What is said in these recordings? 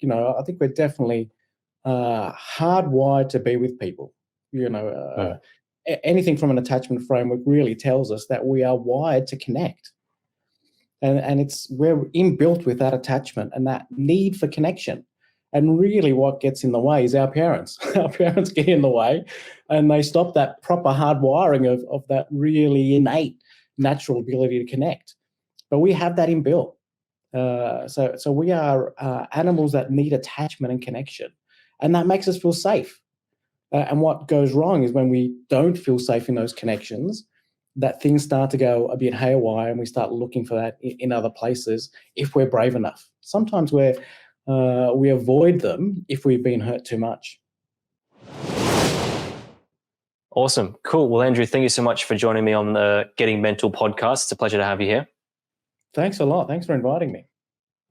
I think we're definitely hardwired to be with people. Anything from an attachment framework really tells us that we are wired to connect. And we're inbuilt with that attachment and that need for connection. And really what gets in the way is our parents. Our parents get in the way and they stop that proper hardwiring of that really innate natural ability to connect. But we have that inbuilt. So we are animals that need attachment and connection. And that makes us feel safe. And what goes wrong is when we don't feel safe in those connections, that things start to go a bit haywire and we start looking for that in other places if we're brave enough. Sometimes we avoid them if we've been hurt too much. Awesome. Cool. Well, Andrew, thank you so much for joining me on the Getting Mental podcast. It's a pleasure to have you here. Thanks a lot. Thanks for inviting me.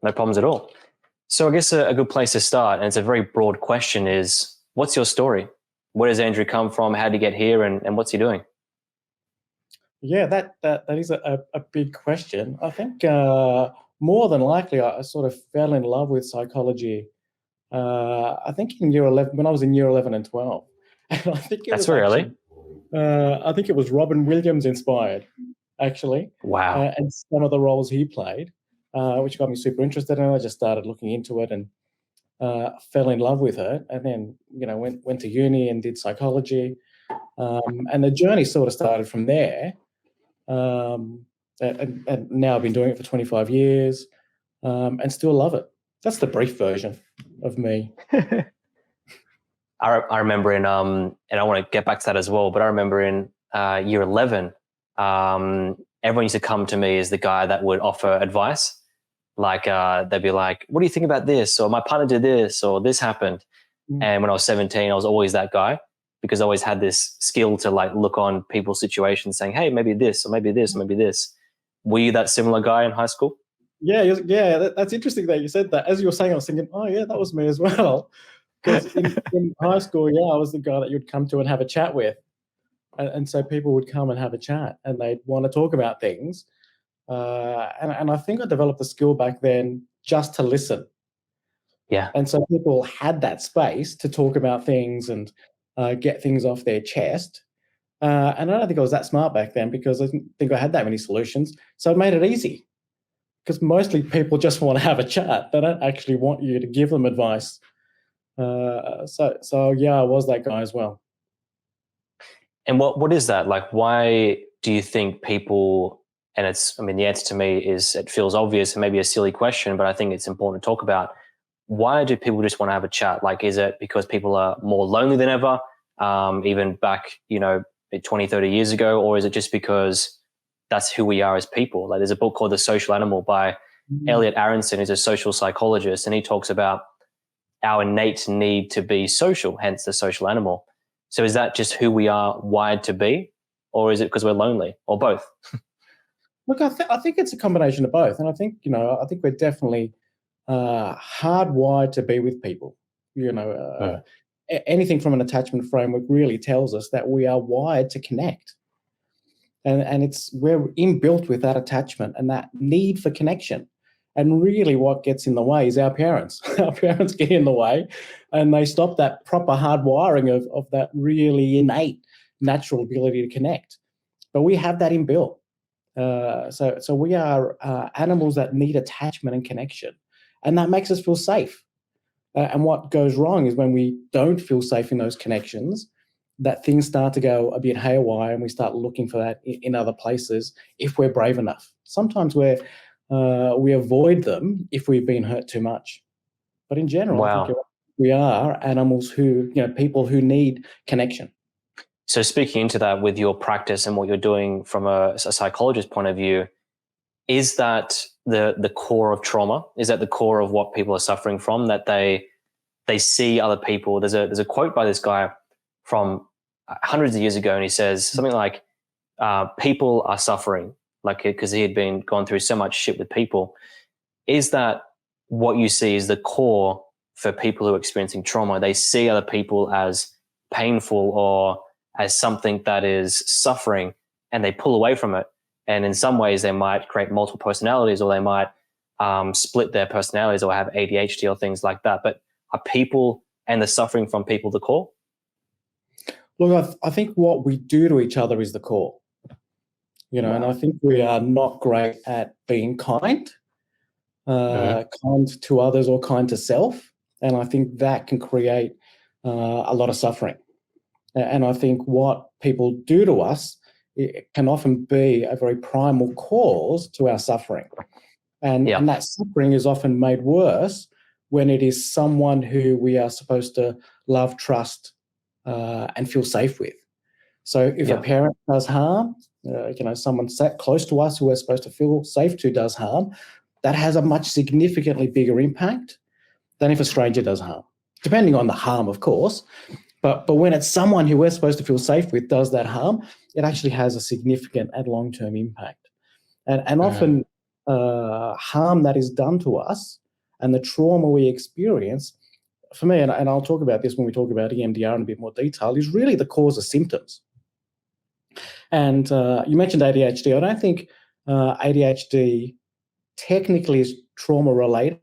No problems at all. So I guess a good place to start, and it's a very broad question, is what's your story? Where does Andrew come from? How did he get here? And what's he doing? Yeah, that is a big question. I think more than likely I sort of fell in love with psychology, I think in year 11, when I was in year 11 and 12. And I think That's very early. I think it was Robin Williams inspired, actually. Wow. And some of the roles he played, which got me super interested in it. I just started looking into it and fell in love with it. And then, went to uni and did psychology. And the journey sort of started from there. And now I've been doing it for 25 years and still love it. That's the brief version of me. I remember in, and I want to get back to that as well, but I remember in year 11, everyone used to come to me as the guy that would offer advice. Like they'd be like, what do you think about this? Or my partner did this, or this happened. And when I was 17, I was always that guy, because I always had this skill to like look on people's situations saying, hey, maybe this, or maybe this, or maybe this. Were you that similar guy in high school? Yeah. That's interesting that you said that. As you were saying, I was thinking, oh yeah, that was me as well. Because in high school, I was the guy that you'd come to and have a chat with. And so people would come and have a chat and they'd want to talk about things. And I think I developed the skill back then just to listen. Yeah. And so people had that space to talk about things and get things off their chest. And I don't think I was that smart back then, because I didn't think I had that many solutions. So it made it easy, because mostly people just want to have a chat. They don't actually want you to give them advice. So I was that guy as well. And what is that? Like, why do you think people, and the answer to me is, it feels obvious and maybe a silly question, but I think it's important to talk about. Why do people just want to have a chat? Like, is it because people are more lonely than ever, even back, 20, 30 years ago? Or is it just because that's who we are as people? Like, there's a book called The Social Animal by Elliot Aronson, who's a social psychologist, and he talks about our innate need to be social, hence the social animal. So is that just who we are wired to be, or is it because we're lonely, or both? Look, I think it's a combination of both. And I think, I think we're definitely hardwired to be with people. Anything from an attachment framework really tells us that we are wired to connect. And we're inbuilt with that attachment and that need for connection. And really what gets in the way is our parents. Our parents get in the way and they stop that proper hardwiring of that really innate natural ability to connect. But we have that inbuilt. So we are animals that need attachment and connection. And that makes us feel safe. And what goes wrong is when we don't feel safe in those connections, that things start to go a bit haywire and we start looking for that in other places if we're brave enough. Sometimes we avoid them if we've been hurt too much. But in general, I think we are animals people who need connection. So speaking into that with your practice and what you're doing from a psychologist point of view, is that the core of trauma? Is that the core of what people are suffering from, that they see other people? There's a quote by this guy from hundreds of years ago, and he says something like, people are suffering, like, because he had gone through so much shit with people. Is that what you see is the core for people who are experiencing trauma? They see other people as painful or as something that is suffering, and they pull away from it. And in some ways they might create multiple personalities, or they might split their personalities or have ADHD or things like that. But are people and the suffering from people the core? Look, I think what we do to each other is the core. And I think we are not great at being kind to others or kind to self. And I think that can create a lot of suffering. And I think what people do to us, it can often be a very primal cause to our suffering. And that suffering is often made worse when it is someone who we are supposed to love, trust, and feel safe with. So if a parent does harm, someone sat close to us who we're supposed to feel safe to does harm, that has a much significantly bigger impact than if a stranger does harm, depending on the harm, of course. But when it's someone who we're supposed to feel safe with does that harm, it actually has a significant and long-term impact. And often harm that is done to us and the trauma we experience, for me, and I'll talk about this when we talk about EMDR in a bit more detail, is really the cause of symptoms. And you mentioned ADHD. I don't think ADHD technically is trauma-related.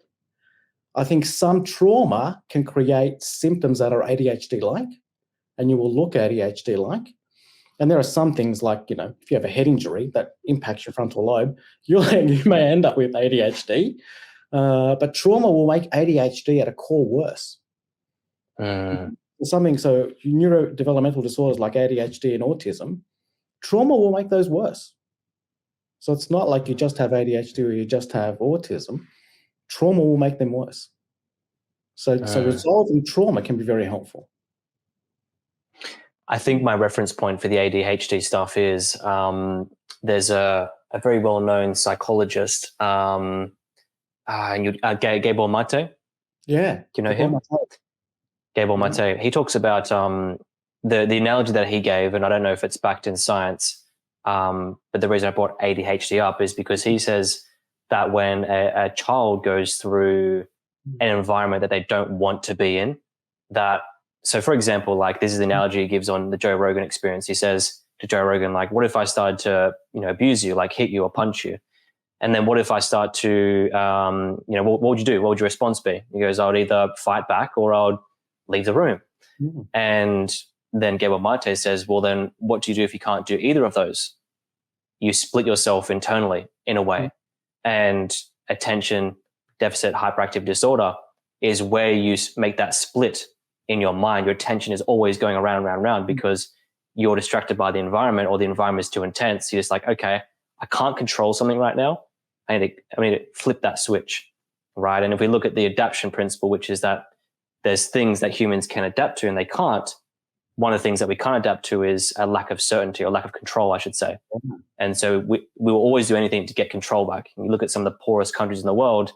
I think some trauma can create symptoms that are ADHD-like, and you will look ADHD-like. And there are some things like, if you have a head injury that impacts your frontal lobe, you may end up with ADHD. But trauma will make ADHD at a core worse. So neurodevelopmental disorders like ADHD and autism, trauma will make those worse. So it's not like you just have ADHD or you just have autism. Trauma will make them worse. So resolving trauma can be very helpful. I think my reference point for the ADHD stuff is there's a very well-known psychologist, Gabor Mate. Yeah. Do you know him? Gabor Mate. He talks about the analogy that he gave, and I don't know if it's backed in science, but the reason I brought ADHD up is because he says that when a child goes through an environment that they don't want to be in, so for example, like this is the analogy he gives on the Joe Rogan Experience. He says to Joe Rogan, like, what if I started to, abuse you, like hit you or punch you? And then what if I start to, what would you do? What would your response be? He goes, I would either fight back or I would leave the room. And then Gabor Mate says, well, then what do you do if you can't do either of those? You split yourself internally in a way. And attention deficit hyperactive disorder is where you make that split in your mind. Your attention is always going around because you're distracted by the environment, or the environment is too intense. You're just like, okay, I can't control something right now. I need to flip that switch, right? And if we look at the adaptation principle, which is that there's things that humans can adapt to and they can't, one of the things that we can't adapt to is a lack of certainty, or lack of control, I should say. And so we will always do anything to get control back. And you look at some of the poorest countries in the world,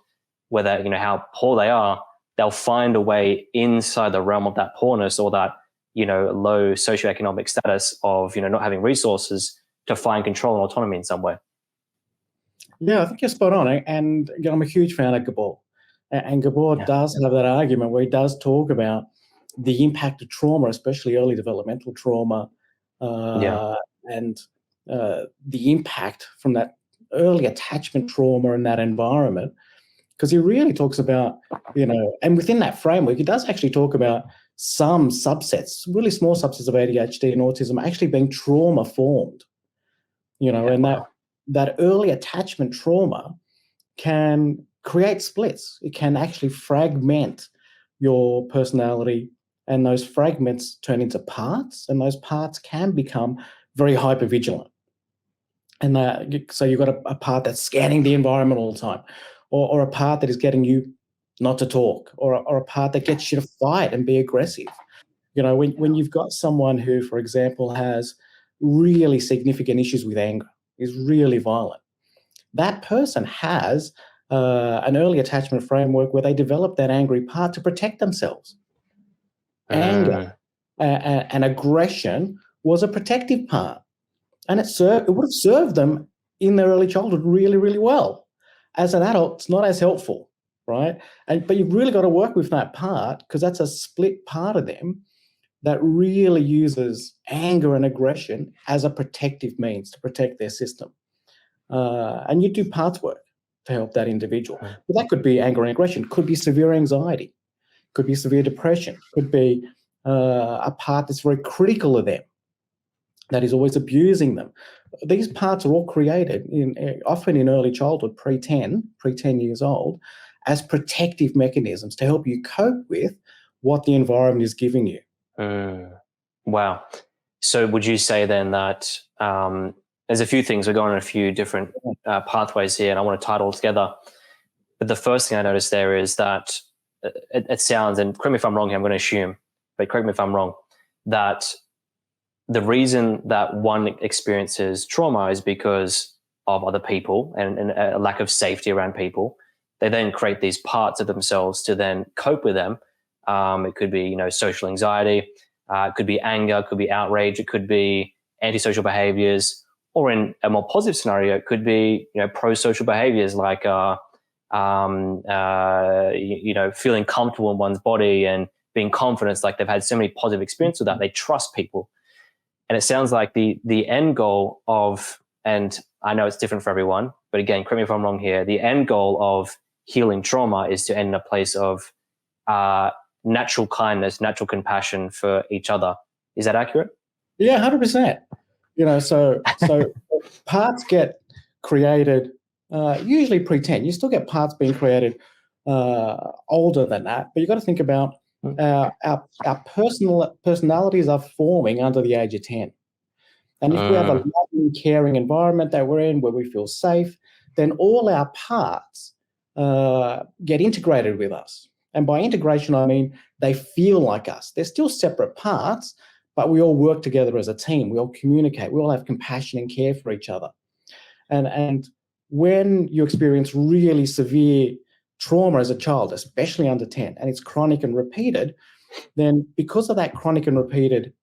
whether, how poor they are, they'll find a way inside the realm of that poorness or that, low socioeconomic status of, not having resources to find control and autonomy in some way. Yeah, I think you're spot on. And I'm a huge fan of Gabor. And Gabor does have that argument where he does talk about the impact of trauma, especially early developmental trauma, and the impact from that early attachment trauma in that environment. Because he really talks about, and within that framework, he does actually talk about some subsets, really small subsets of ADHD and autism actually being trauma formed, and that early attachment trauma can create splits. It can actually fragment your personality, and those fragments turn into parts, and those parts can become very hypervigilant. And so you've got a part that's scanning the environment all the time, or a part that is getting you not to talk, or a part that gets you to fight and be aggressive. When you've got someone who, for example, has really significant issues with anger, is really violent, that person has an early attachment framework where they develop that angry part to protect themselves. Anger and aggression was a protective part, and it would have served them in their early childhood really, really well. As an adult, it's not as helpful, right? But you've really got to work with that part, because that's a split part of them that really uses anger and aggression as a protective means to protect their system. And you do parts work to help that individual. But that could be anger and aggression, could be severe anxiety, could be severe depression, could be a part that's very critical of them, that is always abusing them. These parts are all created often in early childhood, pre-10 years old, as protective mechanisms to help you cope with what the environment is giving you. Wow. So would you say then that there's a few things, we're going on a few different pathways here, and I want to tie it all together. But the first thing I noticed there is that it sounds, and correct me if I'm wrong here, I'm going to assume, but correct me if I'm wrong, that the reason that one experiences trauma is because of other people and a lack of safety around people. They then create these parts of themselves to then cope with them. It could be, social anxiety. It could be anger. It could be outrage. It could be antisocial behaviors. Or in a more positive scenario, it could be, pro-social behaviors like, feeling comfortable in one's body and being confident. Like they've had so many positive experiences with that. They trust people. And it sounds like the end goal of, and I know it's different for everyone, but again, correct me if I'm wrong here, the end goal of healing trauma is to end in a place of natural kindness, natural compassion for each other. Is that accurate? Yeah, 100%. So parts get created usually pre-10. You still get parts being created older than that, but you've got to think about our personalities are forming under the age of 10. And if we have a loving, caring environment that we're in where we feel safe, then all our parts get integrated with us. And by integration, I mean they feel like us. They're still separate parts, but we all work together as a team. We all communicate. We all have compassion and care for each other. And when you experience really severe trauma as a child, especially under 10, and it's chronic and repeated, then because of that chronic and repeated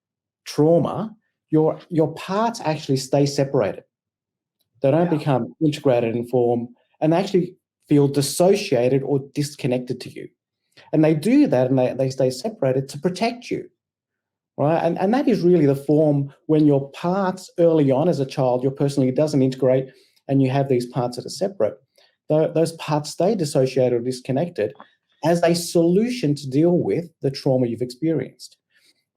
trauma, your parts actually stay separated. They don't become integrated and form, and they actually feel dissociated or disconnected to you. And they do that, and they stay separated to protect you, right? And that is really the form when your parts early on as a child, your personality doesn't integrate, and you have these parts that are separate. Those parts stay dissociated or disconnected as a solution to deal with the trauma you've experienced,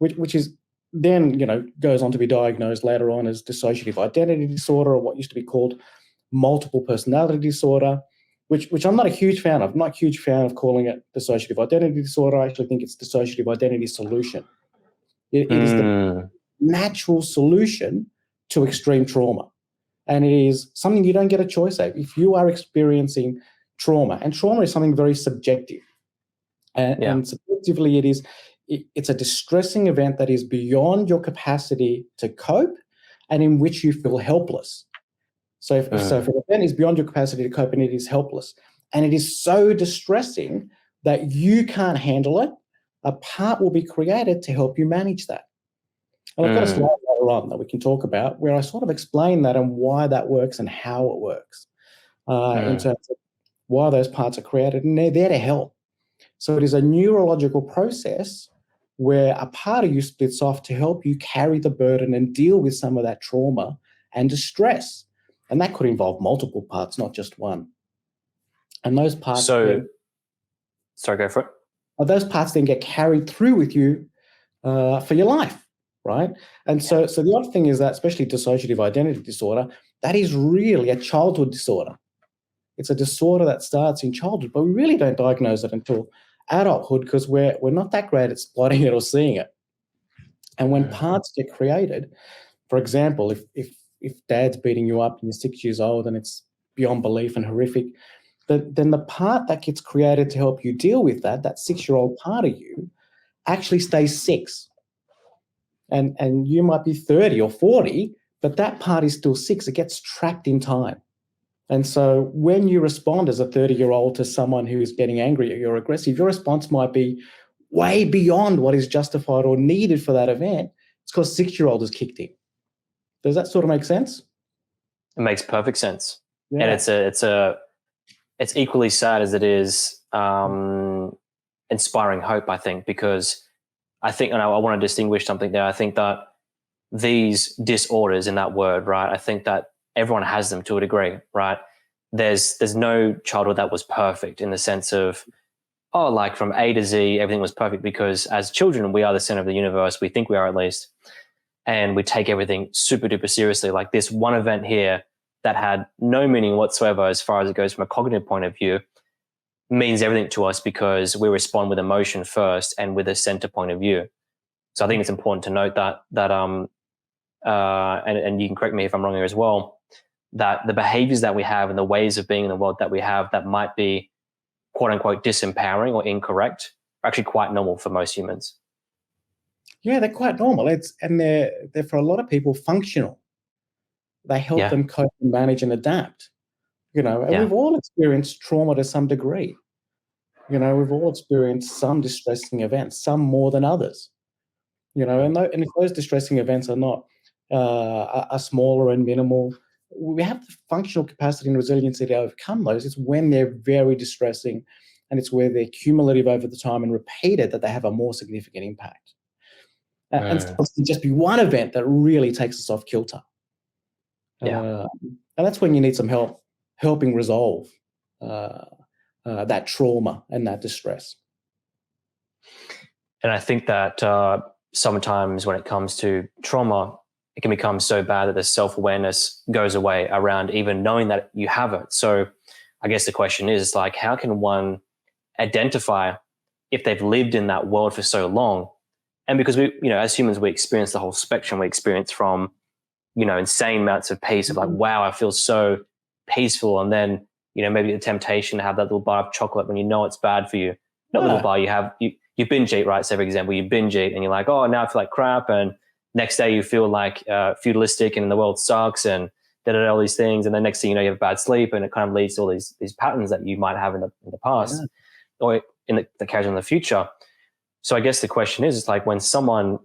which is then, goes on to be diagnosed later on as dissociative identity disorder, or what used to be called multiple personality disorder, which I'm not a huge fan of. I'm not a huge fan of calling it dissociative identity disorder. I actually think it's dissociative identity solution. It is the natural solution to extreme trauma. And it is something you don't get a choice of. If you are experiencing trauma, and trauma is something very subjective, and subjectively it's a distressing event that is beyond your capacity to cope and in which you feel helpless. So if an event is beyond your capacity to cope and it is helpless, and it is so distressing that you can't handle it, a part will be created to help you manage that. And I've got a slide later on that we can talk about where I sort of explain that and why that works and how it works in terms of why those parts are created, and they're there to help. So it is a neurological process where a part of you splits off to help you carry the burden and deal with some of that trauma and distress. And that could involve multiple parts, not just one. And those parts... sorry, go for it. Those parts then get carried through with you for your life, right? And so the odd thing is that, especially dissociative identity disorder, that is really a childhood disorder. It's a disorder that starts in childhood, but we really don't diagnose it until adulthood because we're not that great at spotting it or seeing it. And when parts get created, for example, if dad's beating you up and you're 6 years old and it's beyond belief and horrific, then the part that gets created to help you deal with that 6-year-old part of you actually stays 6. And you might be 30 or 40, but that part is still 6. It gets trapped in time. And so when you respond as a 30-year-old to someone who is getting angry at you or aggressive, your response might be way beyond what is justified or needed for that event. It's because 6-year-old has kicked in. Does that sort of make sense? It makes perfect sense. Yeah. And it's equally sad as it is inspiring hope, I think, because I think, and I want to distinguish something there. I think that these disorders, in that word, right, I think that everyone has them to a degree, right? there's no childhood that was perfect in the sense of, oh, like from A to Z, everything was perfect, because as children, we are the center of the universe. We think we are, at least. And we take everything super duper seriously. Like this one event here that had no meaning whatsoever as far as it goes from a cognitive point of view means everything to us because we respond with emotion first and with a center point of view. So I think it's important to note that and you can correct me if I'm wrong here as well, that the behaviors that we have and the ways of being in the world that we have that might be quote unquote disempowering or incorrect are actually quite normal for most humans. Yeah, they're quite normal. They're for a lot of people functional. They help them cope and manage and adapt. And we've all experienced trauma to some degree. We've all experienced some distressing events, some more than others. And if those distressing events are not are smaller and minimal, we have the functional capacity and resiliency to overcome those. It's when they're very distressing, and it's where they're cumulative over the time and repeated that they have a more significant impact. And so it can just be one event that really takes us off kilter. And that's when you need some help helping resolve that trauma and that distress. And I think that sometimes when it comes to trauma, it can become so bad that the self-awareness goes away around even knowing that you have it. So I guess the question is like, how can one identify if they've lived in that world for so long? And because we, as humans, we experience the whole spectrum. We experience from, insane amounts of peace of like, wow, I feel so peaceful. And then, maybe the temptation to have that little bar of chocolate when you know it's bad for you. Not little bar, you binge eat, right? So for example, you binge eat and you're like, oh, now I feel like crap. And next day you feel like feudalistic and the world sucks and all these things. And then next thing you know, you have bad sleep, and it kind of leads to all these patterns that you might have in the past or in the carries on in the future. So I guess the question is, it's like when someone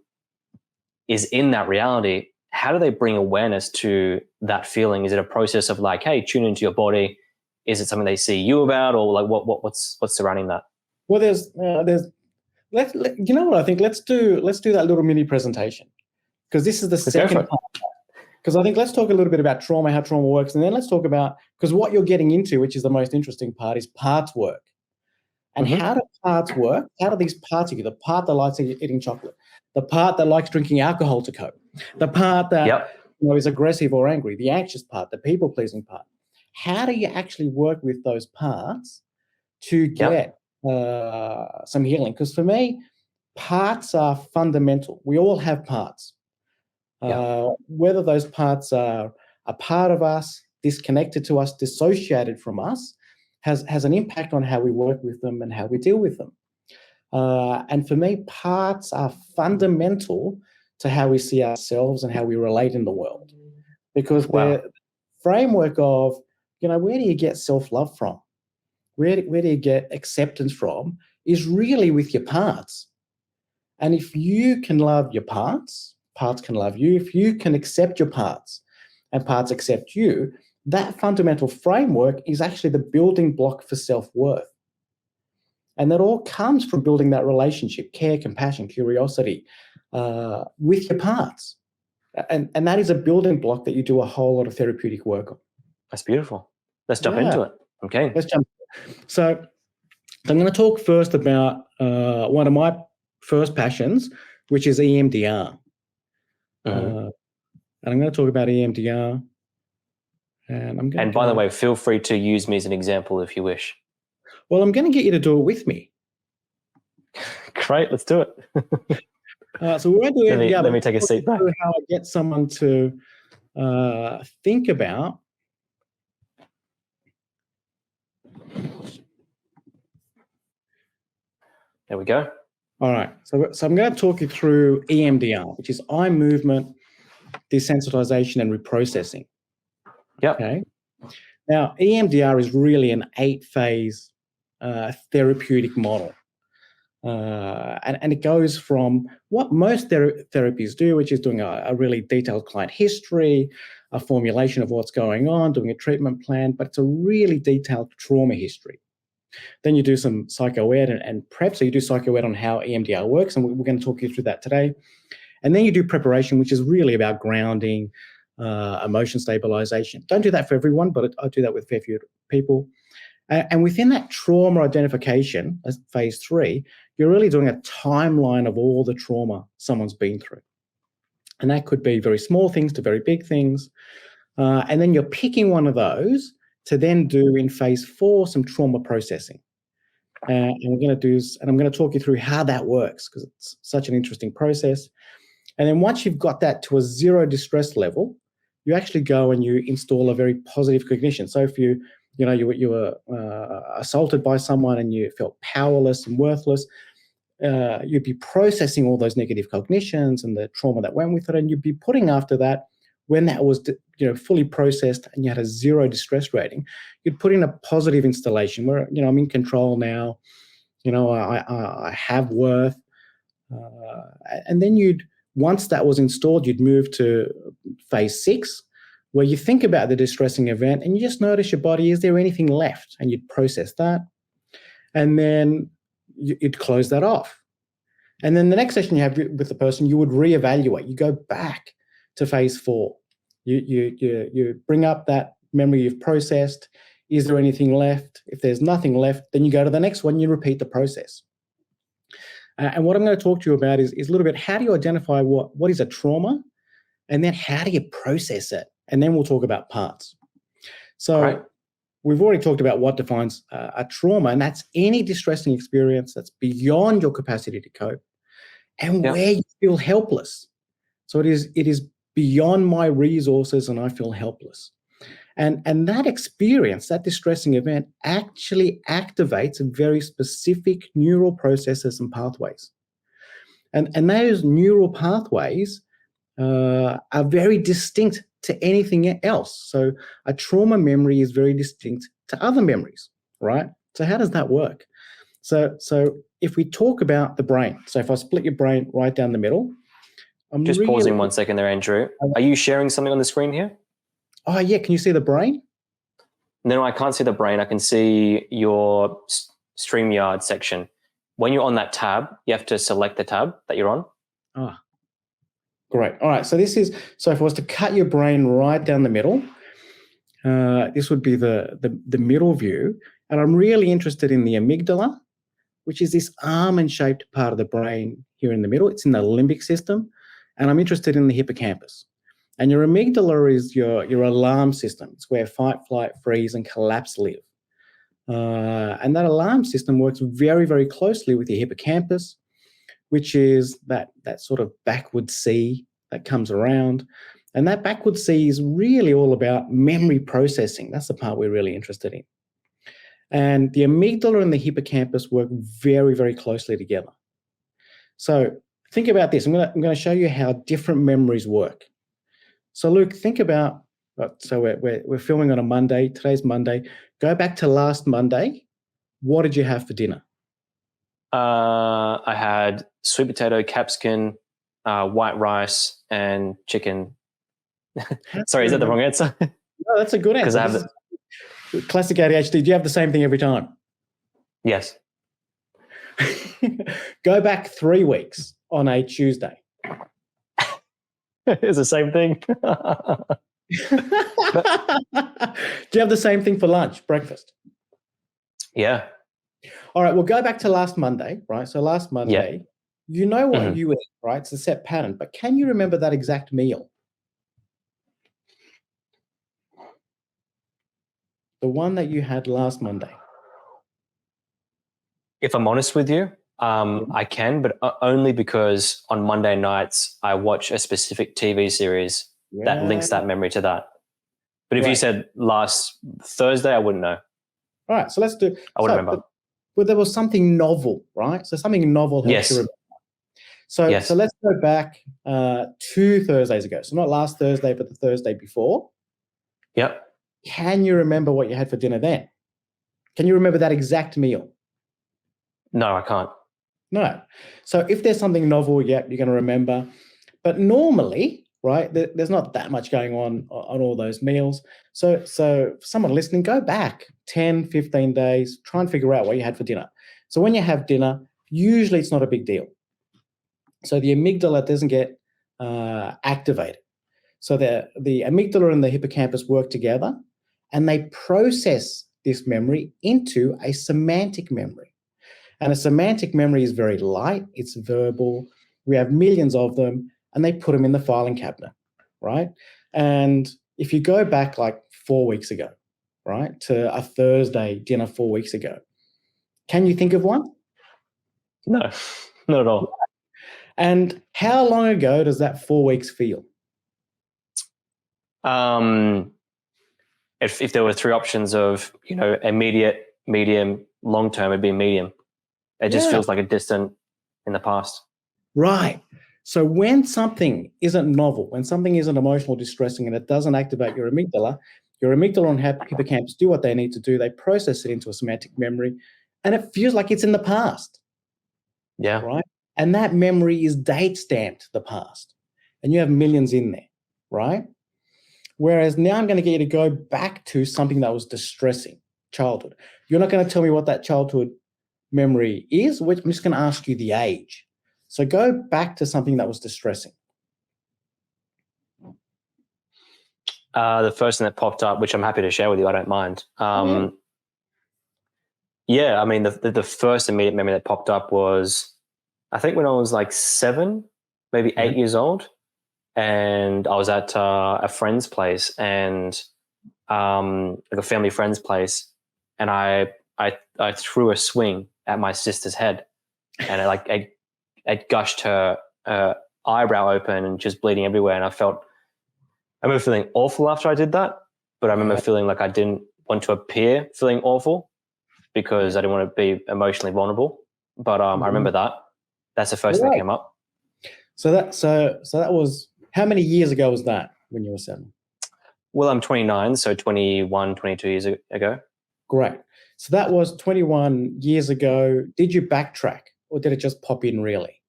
is in that reality, how do they bring awareness to that feeling? Is it a process of like, hey, tune into your body? Is it something they see you about, or like what's surrounding that? Well, there's you know what I think? Let's do that little mini presentation, because this is the second part. Because I think let's talk a little bit about trauma, how trauma works, and then let's talk about, because what you're getting into, which is the most interesting part, is parts work. And how do parts work? How do these parts work? The part that likes eating chocolate, the part that likes drinking alcohol to cope, the part that is aggressive or angry, the anxious part, the people-pleasing part. How do you actually work with those parts to get some healing? Because for me, parts are fundamental. We all have parts. Whether those parts are a part of us, disconnected to us, dissociated from us, has an impact on how we work with them and how we deal with them. And for me, parts are fundamental to how we see ourselves and how we relate in the world. Because the framework of, where do you get self-love from? Where do you get acceptance from is really with your parts. And if you can love your parts can love you. If you can accept your parts and parts accept you, that fundamental framework is actually the building block for self-worth. And that all comes from building that relationship, care, compassion, curiosity with your parts. And that is a building block that you do a whole lot of therapeutic work on. That's beautiful. Let's jump into it. Okay. Let's jump. So I'm going to talk first about one of my first passions, which is EMDR. And I'm going to talk about EMDR. And by the way, feel free to use me as an example if you wish. Well, I'm going to get you to do it with me. Great, let's do it. So we're going to do EMDR. Let me take a seat back. How I get someone to think about There we go. All right. So I'm going to talk you through EMDR, which is eye movement desensitization and reprocessing. Okay. Now, EMDR is really an 8-phase therapeutic model. And it goes from what most therapies do, which is doing a really detailed client history, a formulation of what's going on, doing a treatment plan, but it's a really detailed trauma history. Then you do some psycho-ed and prep. So you do psycho-ed on how EMDR works, and we're going to talk you through that today. And then you do preparation, which is really about grounding, emotion stabilization. Don't do that for everyone, but I do that with a fair few people. And within that trauma identification, as phase 3, you're really doing a timeline of all the trauma someone's been through. And that could be very small things to very big things. And then you're picking one of those to then do in phase 4 some trauma processing. And I'm going to talk you through how that works, because it's such an interesting process. And then once you've got that to a 0 distress level, you actually go and you install a very positive cognition. So if you were assaulted by someone and you felt powerless and worthless, you'd be processing all those negative cognitions and the trauma that went with it, and you'd be putting after that, when that was fully processed and you had a 0 distress rating, you'd put in a positive installation where I'm in control now, I have worth, and then once that was installed, you'd move to phase 6, where you think about the distressing event and you just notice your body, is there anything left? And you'd process that. And then you'd close that off. And then the next session you have with the person, you would reevaluate. You go back to phase 4. You bring up that memory you've processed. Is there anything left? If there's nothing left, then you go to the next one, you repeat the process. And what I'm going to talk to you about is a little bit, how do you identify what is a trauma? And then how do you process it? And then we'll talk about parts. So we've already talked about what defines a trauma, and that's any distressing experience that's beyond your capacity to cope and where you feel helpless. So it is beyond my resources and I feel helpless. And that experience, that distressing event, actually activates very specific neural processes and pathways. And those neural pathways are very distinct to anything else. So a trauma memory is very distinct to other memories, right? So how does that work? So if we talk about the brain, so if I split your brain right down the middle. I'm just pausing 1 second there, Andrew. Are you sharing something on the screen here? Oh, yeah. Can you see the brain? No, I can't see the brain. I can see your StreamYard section. When you're on that tab, you have to select the tab that you're on. Ah, great. All right. So if I was to cut your brain right down the middle, this would be the middle view. And I'm really interested in the amygdala, which is this almond-shaped part of the brain here in the middle. It's in the limbic system. And I'm interested in the hippocampus. And your amygdala is your alarm system. It's where fight, flight, freeze, and collapse live. And that alarm system works very, very closely with your hippocampus, which is that sort of backward C that comes around. And that backward C is really all about memory processing. That's the part we're really interested in. And the amygdala and the hippocampus work very, very closely together. So think about this. I'm going to show you how different memories work. So Luke, think about, so we're filming on a Monday. Today's Monday. Go back to last Monday. What did you have for dinner? I had sweet potato, capsicum, white rice, and chicken. Sorry, is that the wrong answer? No, that's a good answer. Because I have classic ADHD. Do you have the same thing every time? Yes. Go back 3 weeks on a Tuesday. It's the same thing. Do you have the same thing for lunch, breakfast? Yeah. All right, well, go back to last Monday, right? So last Monday, you know what you eat, right? It's a set pattern, but can you remember that exact meal? The one that you had last Monday. If I'm honest with you, I can, but only because on Monday nights I watch a specific TV series that links that memory to that. But if you said last Thursday, I wouldn't know. All right, so let's do. I wouldn't remember. But there was something novel, right? So something novel helps you remember. So let's go back 2 Thursdays ago. So not last Thursday, but the Thursday before. Yep. Can you remember what you had for dinner then? Can you remember that exact meal? No, I can't. No. So if there's something novel, you're going to remember. But normally, right, there's not that much going on all those meals. So for someone listening, go back 10, 15 days, try and figure out what you had for dinner. So when you have dinner, usually it's not a big deal. So the amygdala doesn't get activated. So the amygdala and the hippocampus work together, and they process this memory into a semantic memory. And a semantic memory is very light, it's verbal, we have millions of them, and they put them in the filing cabinet, right? And if you go back like 4 weeks ago, right, to a Thursday dinner 4 weeks ago, can you think of one? No, not at all. And how long ago does that 4 weeks feel? If there were three options of, immediate, medium, long term, it'd be medium. It just feels like a distant in the past. Right. So when something isn't novel, when something isn't emotional distressing and it doesn't activate your amygdala and hippocampus do what they need to do. They process it into a semantic memory, and it feels like it's in the past. Yeah. Right. And that memory is date stamped to the past, and you have millions in there. Right. Whereas now I'm going to get you to go back to something that was distressing, childhood. You're not going to tell me what that childhood memory is. I'm just going to ask you the age. So go back to something that was distressing. The first thing that popped up, which I'm happy to share with you, I don't mind. I mean, the first immediate memory that popped up was, I think when I was like 7, maybe 8 years old, and I was at a friend's place, and like a family friend's place, and I threw a swing at my sister's head, and it gushed her eyebrow open and just bleeding everywhere. And I remember feeling awful after I did that, but I remember feeling like I didn't want to appear feeling awful because I didn't want to be emotionally vulnerable. But I remember that. That's the first thing that came up. So that was, how many years ago was that when you were 7? Well, I'm 29, so 21, 22 years ago. Great. So that was 21 years ago. Did you backtrack, or did it just pop in really?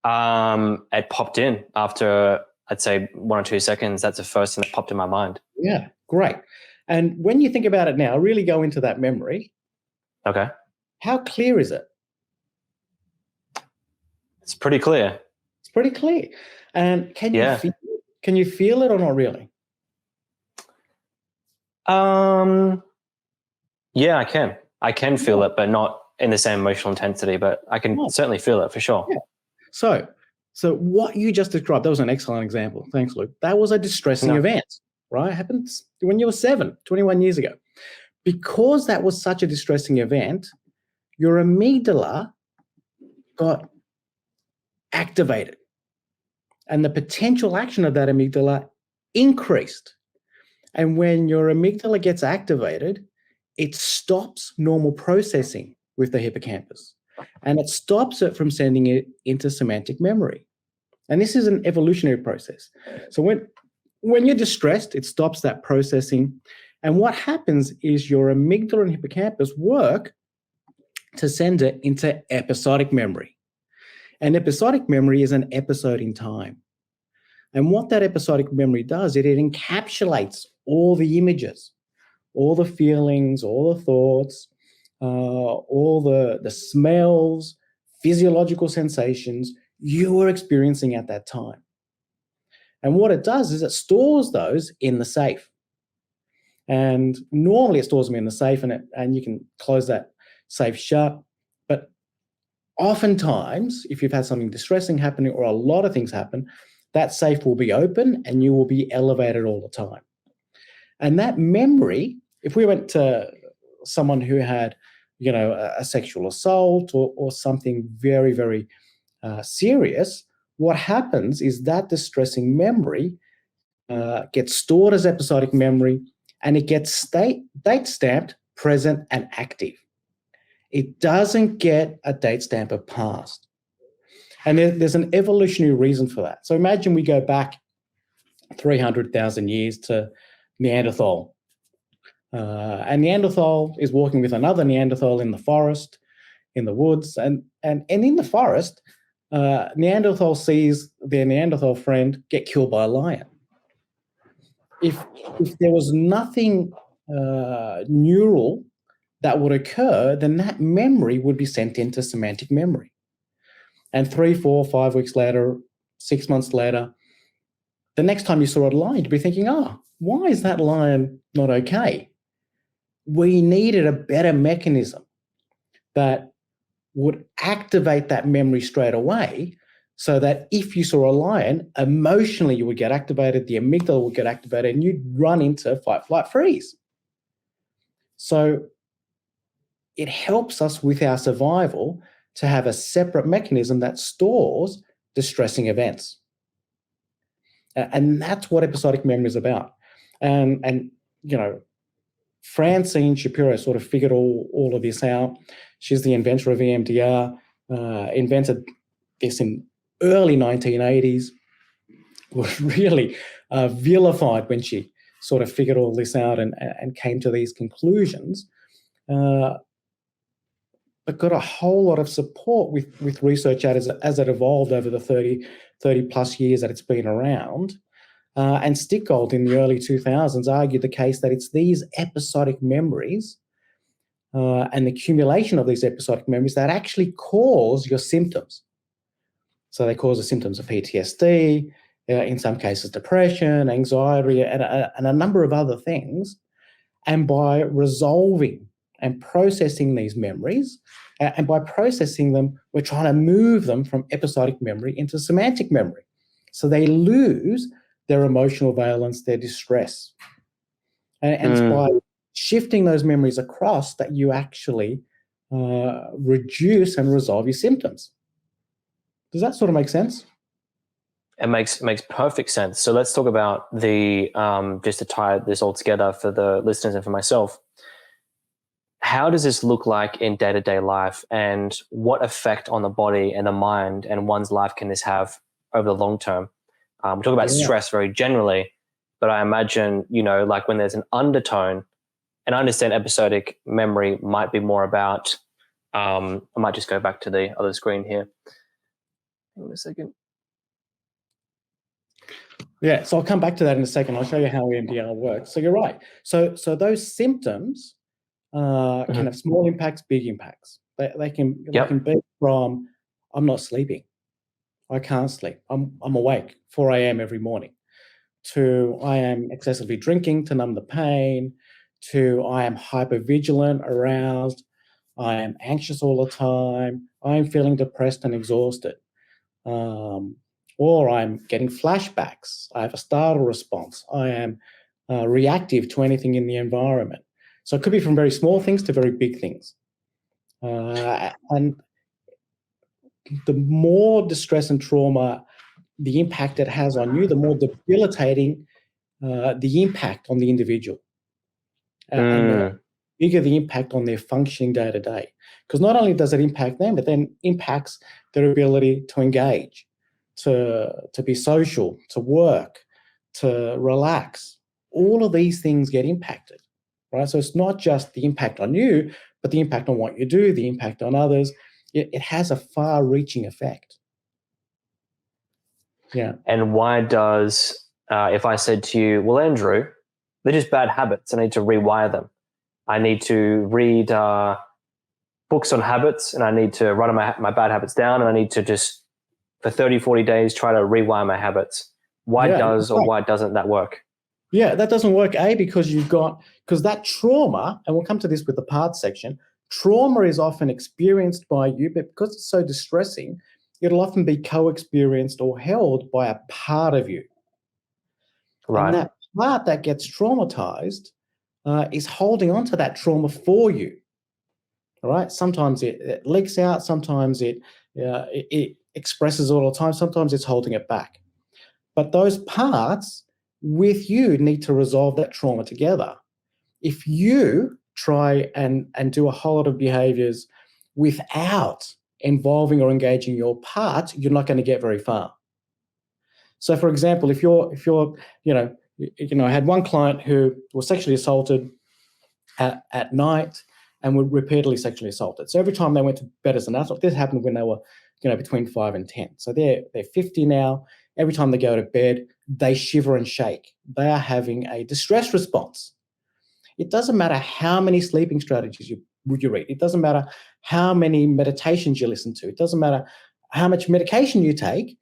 It popped in after, I'd say, 1 or 2 seconds. That's the first thing that popped in my mind. Yeah, great. And when you think about it now, really go into that memory. Okay. How clear is it? It's pretty clear. It's pretty clear. And can you feel it or not really? Yeah, I can. I can feel it, but not in the same emotional intensity, but I can certainly feel it for sure. Yeah. So what you just described, that was an excellent example. Thanks, Luke. That was a distressing event, right? It happened when you were 7, 21 years ago. Because that was such a distressing event, your amygdala got activated, and the potential action of that amygdala increased. And when your amygdala gets activated, it stops normal processing with the hippocampus, and it stops it from sending it into semantic memory. And this is an evolutionary process. So when you're distressed, it stops that processing. And what happens is your amygdala and hippocampus work to send it into episodic memory. And episodic memory is an episode in time. And what that episodic memory does, it encapsulates all the images, all the feelings, all the thoughts, all the smells, physiological sensations you were experiencing at that time. And what it does is it stores those in the safe. And normally it stores them in the safe, and you can close that safe shut. But oftentimes, if you've had something distressing happening or a lot of things happen, that safe will be open and you will be elevated all the time. And that memory, if we went to someone who had, a sexual assault or something very, very serious, what happens is that distressing memory gets stored as episodic memory, and it gets date stamped, present, and active. It doesn't get a date stamp of past. And there's an evolutionary reason for that. So imagine we go back 300,000 years to Neanderthal. And Neanderthal is walking with another Neanderthal in the forest, in the woods. And in the forest, Neanderthal sees their Neanderthal friend get killed by a lion. If there was nothing neural that would occur, then that memory would be sent into semantic memory. And 3, 4, 5 weeks later, 6 months later, the next time you saw a lion, you'd be thinking, why is that lion not okay? We needed a better mechanism that would activate that memory straight away, so that if you saw a lion, emotionally you would get activated, the amygdala would get activated, and you'd run into fight, flight, freeze. So it helps us with our survival to have a separate mechanism that stores distressing events. And that's what episodic memory is about. And Francine Shapiro sort of figured all of this out. She's the inventor of EMDR, invented this in early 1980s, was really vilified when she sort of figured all this out and came to these conclusions, but got a whole lot of support with research as it evolved over the 30 plus years that it's been around. And Stickgold in the early 2000s argued the case that it's these episodic memories and the accumulation of these episodic memories that actually cause your symptoms. So they cause the symptoms of PTSD, in some cases depression, anxiety, and a number of other things. And by resolving and processing these memories, and by processing them, we're trying to move them from episodic memory into semantic memory. So they lose their emotional valence, their distress. And it's by shifting those memories across that you actually reduce and resolve your symptoms. Does that sort of make sense? It makes perfect sense. So let's talk about the, just to tie this all together for the listeners and for myself, how does this look like in day-to-day life, and what effect on the body and the mind and one's life can this have over the long term? We talk about stress very generally, but I imagine, like when there's an undertone, and I understand episodic memory might be more about, I might just go back to the other screen here. Hang on a second. Yeah, so I'll come back to that in a second. I'll show you how EMDR works. So you're right. So those symptoms can have small impacts, big impacts. They can be from, I'm not sleeping, I can't sleep, I'm awake 4 a.m. every morning, to I am excessively drinking to numb the pain, to I am hypervigilant, aroused, I am anxious all the time, I am feeling depressed and exhausted, or I'm getting flashbacks, I have a startle response, I am reactive to anything in the environment. So it could be from very small things to very big things. And the more distress and trauma, the impact it has on you, the more debilitating the impact on the individual. And the bigger the impact on their functioning day to day. Because not only does it impact them, but then impacts their ability to engage, to be social, to work, to relax. All of these things get impacted, right? So it's not just the impact on you, but the impact on what you do, the impact on others. It has a far-reaching effect. Yeah. And why does, if I said to you, well, Andrew, they're just bad habits, I need to rewire them. I need to read books on habits, and I need to write my bad habits down, and I need to just, for 30, 40 days, try to rewire my habits. Why doesn't that work? Yeah, that doesn't work, because because that trauma, and we'll come to this with the parts section, trauma is often experienced by you, but because it's so distressing, it'll often be co-experienced or held by a part of you. Right. And that part that gets traumatized is holding on to that trauma for you. All right. Sometimes it leaks out. Sometimes it expresses all the time. Sometimes it's holding it back. But those parts with you need to resolve that trauma together. If you try and do a whole lot of behaviors without involving or engaging your part, you're not going to get very far. So, for example, if you're, I had one client who was sexually assaulted at night and were repeatedly sexually assaulted. So every time they went to bed as an adult, this happened when they were, between 5 and 10. So they're 50 now. Every time they go to bed, they shiver and shake. They are having a distress response. It doesn't matter how many sleeping strategies you read. It doesn't matter how many meditations you listen to. It doesn't matter how much medication you take.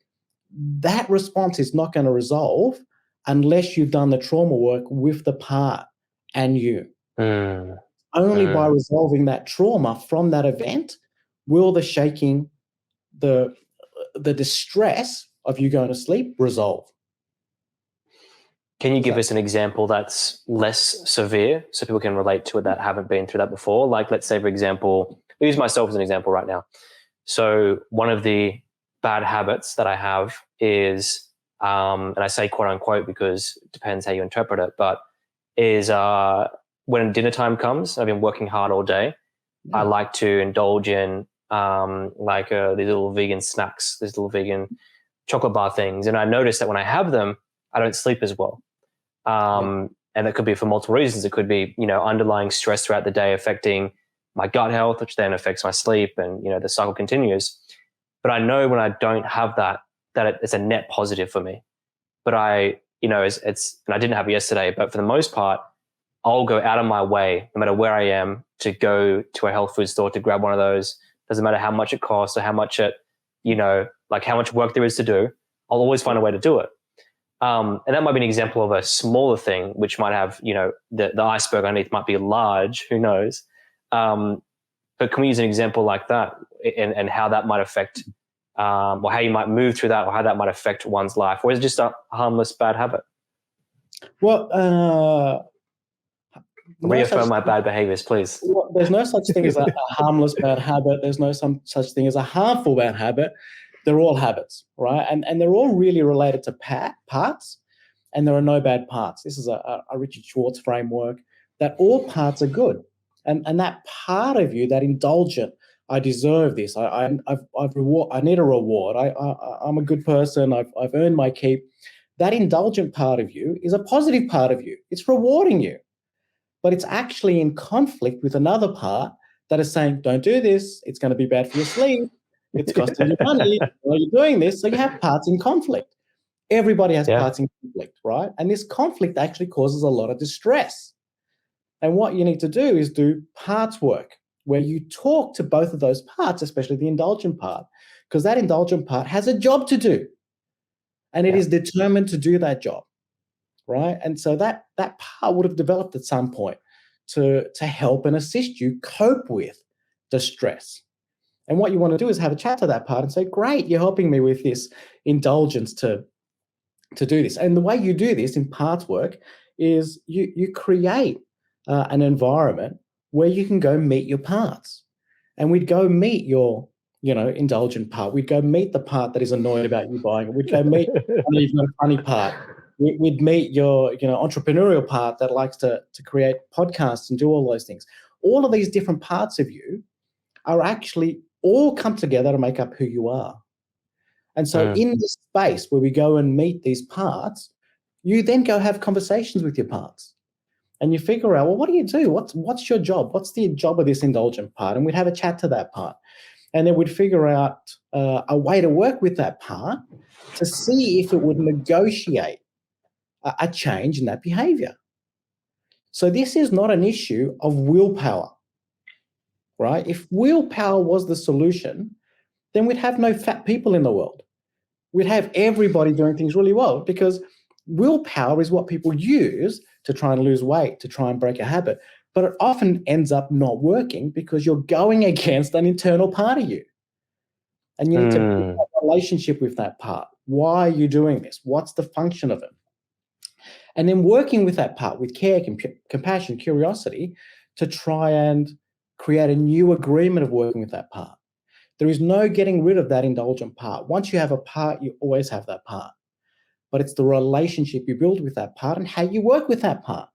that response is not going to resolve unless you've done the trauma work with the part and you. Only by resolving that trauma from that event will the shaking, the distress of you going to sleep resolve. Can you give us an example that's less severe so people can relate to it that haven't been through that before? Like, let's say, for example, I'll use myself as an example right now. So one of the bad habits that I have is, and I say quote unquote because it depends how you interpret it, but is when dinner time comes, I've been working hard all day. I like to indulge in these little vegan snacks, these little vegan chocolate bar things. And I notice that when I have them, I don't sleep as well. And it could be for multiple reasons. It could be, underlying stress throughout the day affecting my gut health, which then affects my sleep, and, the cycle continues. But I know when I don't have that it's a net positive for me. But and I didn't have it yesterday, but for the most part, I'll go out of my way, no matter where I am, to go to a health food store to grab one of those. Doesn't matter how much it costs or how much how much work there is to do. I'll always find a way to do it. And that might be an example of a smaller thing, which might have, the iceberg underneath might be large, who knows? But can we use an example like that and how that might affect, or how you might move through that, or how that might affect one's life? Or is it just a harmless bad habit? Well, reaffirm my bad behaviors, please. Well, there's no such thing as a harmless bad habit. There's no such thing as a harmful bad habit. They're all habits, right? And they're all really related to parts, and there are no bad parts. This is a Richard Schwartz framework that all parts are good. And that part of you, that indulgent, I deserve this. I need a reward. I'm a good person. I've earned my keep. That indulgent part of you is a positive part of you. It's rewarding you. But it's actually in conflict with another part that is saying, don't do this. It's going to be bad for your sleep. It's costing you money. Why are you doing this? So you have parts in conflict. Everybody has parts in conflict, right? And this conflict actually causes a lot of distress. And what you need to do is do parts work, where you talk to both of those parts, especially the indulgent part, because that indulgent part has a job to do. And it is determined to do that job. Right. And so that part would have developed at some point to help and assist you cope with the stress. And what you want to do is have a chat to that part and say, great, you're helping me with this indulgence to do this. And the way you do this in parts work is you create an environment where you can go meet your parts. And we'd go meet your indulgent part. We'd go meet the part that is annoyed about you buying it. We'd go meet you've got a funny part. We'd meet your entrepreneurial part that likes to create podcasts and do all those things. All of these different parts of you are actually all come together to make up who you are. And so in this space where we go and meet these parts, you then go have conversations with your parts. And you figure out, well, what do you do? What's your job? What's the job of this indulgent part? And we'd have a chat to that part. And then we'd figure out a way to work with that part to see if it would negotiate a change in that behavior. So this is not an issue of willpower, right? If willpower was the solution, then we'd have no fat people in the world. We'd have everybody doing things really well, because willpower is what people use to try and lose weight, to try and break a habit. But it often ends up not working because you're going against an internal part of you. And you need to build a relationship with that part. Why are you doing this? What's the function of it? And then working with that part with care, compassion, curiosity, to try and create a new agreement of working with that part. There is no getting rid of that indulgent part. Once you have a part, you always have that part. But it's the relationship you build with that part and how you work with that part.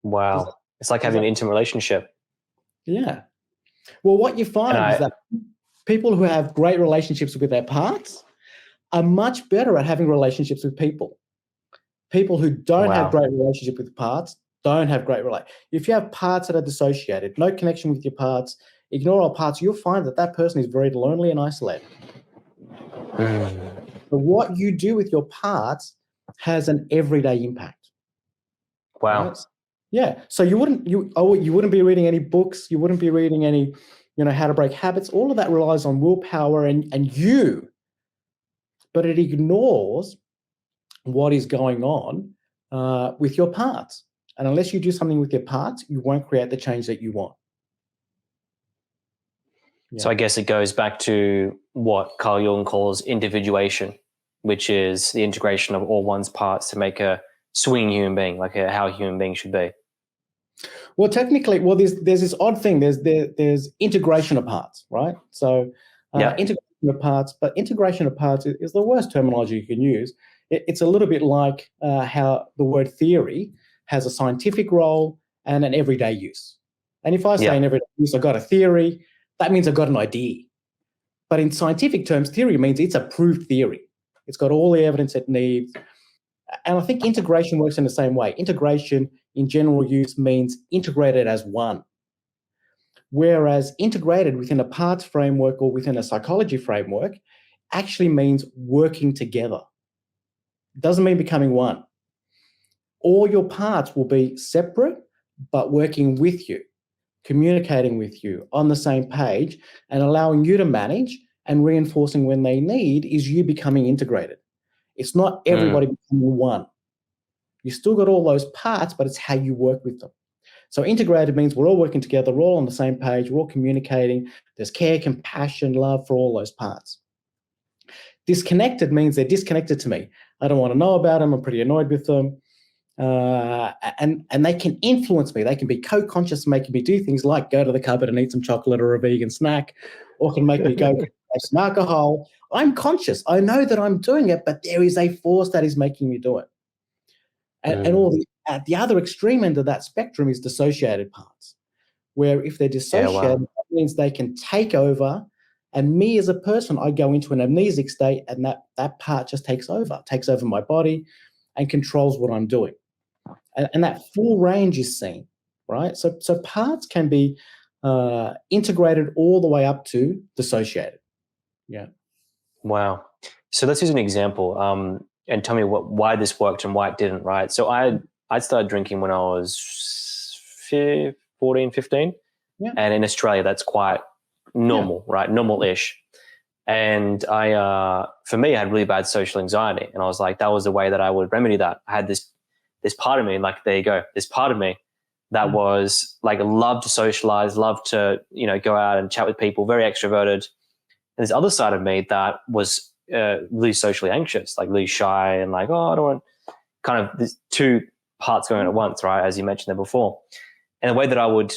Wow. It's like having an intimate relationship. Yeah. Well, what you find is that people who have great relationships with their parts are much better at having relationships with people. People who don't have great relationship with parts don't have great relationship. If you have parts that are dissociated, no connection with your parts, ignore all parts, you'll find that person is very lonely and isolated. But what you do with your parts has an everyday impact. Wow. Right? Yeah. So you wouldn't be reading any books, you wouldn't be reading any, how to break habits. All of that relies on willpower and you but it ignores what is going on with your parts. And unless you do something with your parts, you won't create the change that you want. Yeah. So I guess it goes back to what Carl Jung calls individuation, which is the integration of all one's parts to make a swinging human being, like how a human being should be. Well, technically, there's this odd thing. There's integration of parts, right? So integration of parts, but integration of parts is the worst terminology you can use. It's a little bit like how the word theory has a scientific role and an everyday use. And if I say in everyday use, I've got a theory, that means I've got an idea. But in scientific terms, theory means it's a proved theory. It's got all the evidence it needs. And I think integration works in the same way. Integration in general use means integrated as one. Whereas integrated within a parts framework or within a psychology framework actually means working together. It doesn't mean becoming one. All your parts will be separate, but working with you, communicating with you on the same page and allowing you to manage and reinforcing when they need is you becoming integrated. It's not everybody becoming one. You still got all those parts, but it's how you work with them. So integrated means we're all working together, we're all on the same page, we're all communicating, there's care, compassion, love for all those parts. Disconnected means they're disconnected to me. I don't want to know about them, I'm pretty annoyed with them. And they can influence me. They can be co-conscious, making me do things like go to the cupboard and eat some chocolate or a vegan snack, or can make me go have some alcohol. I'm conscious. I know that I'm doing it, but there is a force that is making me do it. And all at the other extreme end of that spectrum is dissociated parts, where if they're dissociated, that means they can take over. And me as a person, I go into an amnesic state, and that part just takes over my body and controls what I'm doing. And that full range is seen, right? So parts can be integrated all the way up to dissociated. Yeah. Wow. So let's use an example and tell me why this worked and why it didn't, right? So I started drinking when I was 14, 15. Yeah. And in Australia, that's quite normal, right? Normal-ish. And for me, I had really bad social anxiety. And I was like, that was the way that I would remedy that. I had this part of me, like, there you go, this part of me that was like, loved to socialize, loved to, go out and chat with people, very extroverted. And this other side of me that was really socially anxious, like really shy and like, I don't want, kind of these two parts going at once, right? As you mentioned there before. And the way that I would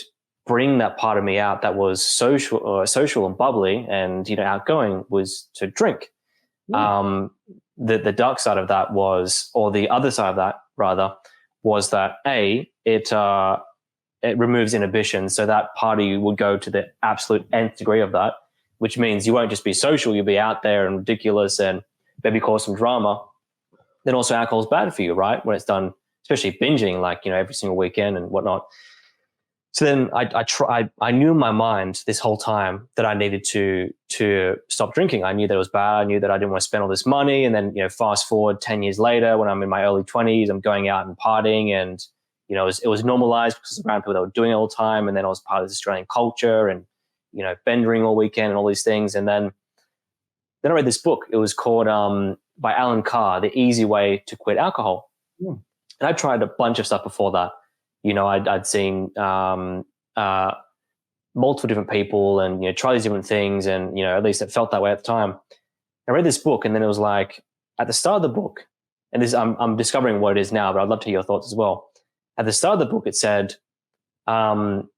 bring that part of me out that was social and bubbly and, outgoing was to drink. The dark side of that was, or the other side of that rather, was that it removes inhibition. So that part of you would go to the absolute nth degree of that, which means you won't just be social, you'll be out there and ridiculous and maybe cause some drama. Then also alcohol's bad for you, right? When it's done, especially binging, like, every single weekend and whatnot. So then I knew in my mind this whole time that I needed to stop drinking. I knew that it was bad. I knew that I didn't want to spend all this money. And then, fast forward 10 years later, when I'm in my early 20s, I'm going out and partying, and, it was normalized because around people that were doing it all the time. And then I was part of this Australian culture and, bendering all weekend and all these things. And then I read this book. It was called, by Alan Carr, The Easy Way to Quit Alcohol. And I tried a bunch of stuff before that. I'd seen multiple different people and, try these different things. And, at least it felt that way at the time. I read this book, and then it was like at the start of the book, and this I'm discovering what it is now, but I'd love to hear your thoughts as well. At the start of the book, it said, I'm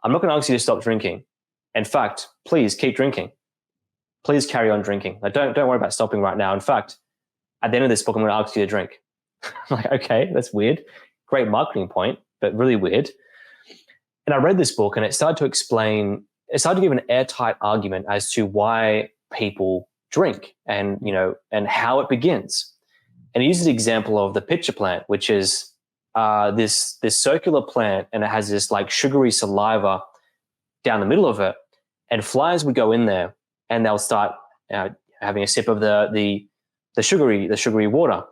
not going to ask you to stop drinking. In fact, please keep drinking. Please carry on drinking. Like, don't worry about stopping right now. In fact, at the end of this book, I'm going to ask you to drink. I'm like, okay, that's weird. Great marketing point, but really weird. And I read this book, and it started to give an airtight argument as to why people drink and, and how it begins. And it uses the example of the pitcher plant, which is this circular plant, and it has this like sugary saliva down the middle of it. And flies would go in there, and they'll start having a sip of the sugary water.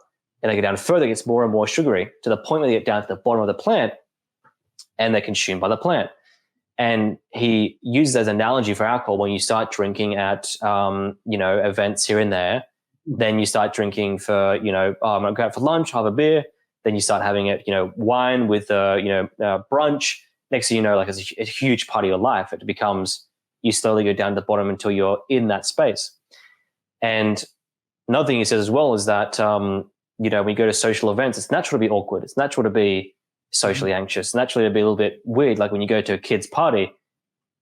And they go down further, it gets more and more sugary to the point where they get down to the bottom of the plant, and they're consumed by the plant. And he uses as an analogy for alcohol, when you start drinking at, events here and there, Then you start drinking for, oh, I'm going to go out for lunch, have a beer. Then you start having it, wine with, brunch. Next thing you know, like it's a huge part of your life. It becomes, you slowly go down to the bottom until you're in that space. And another thing he says as well is that, when you go to social events, it's natural to be awkward. It's natural to be socially anxious, naturally to be a little bit weird. Like when you go to a kid's party,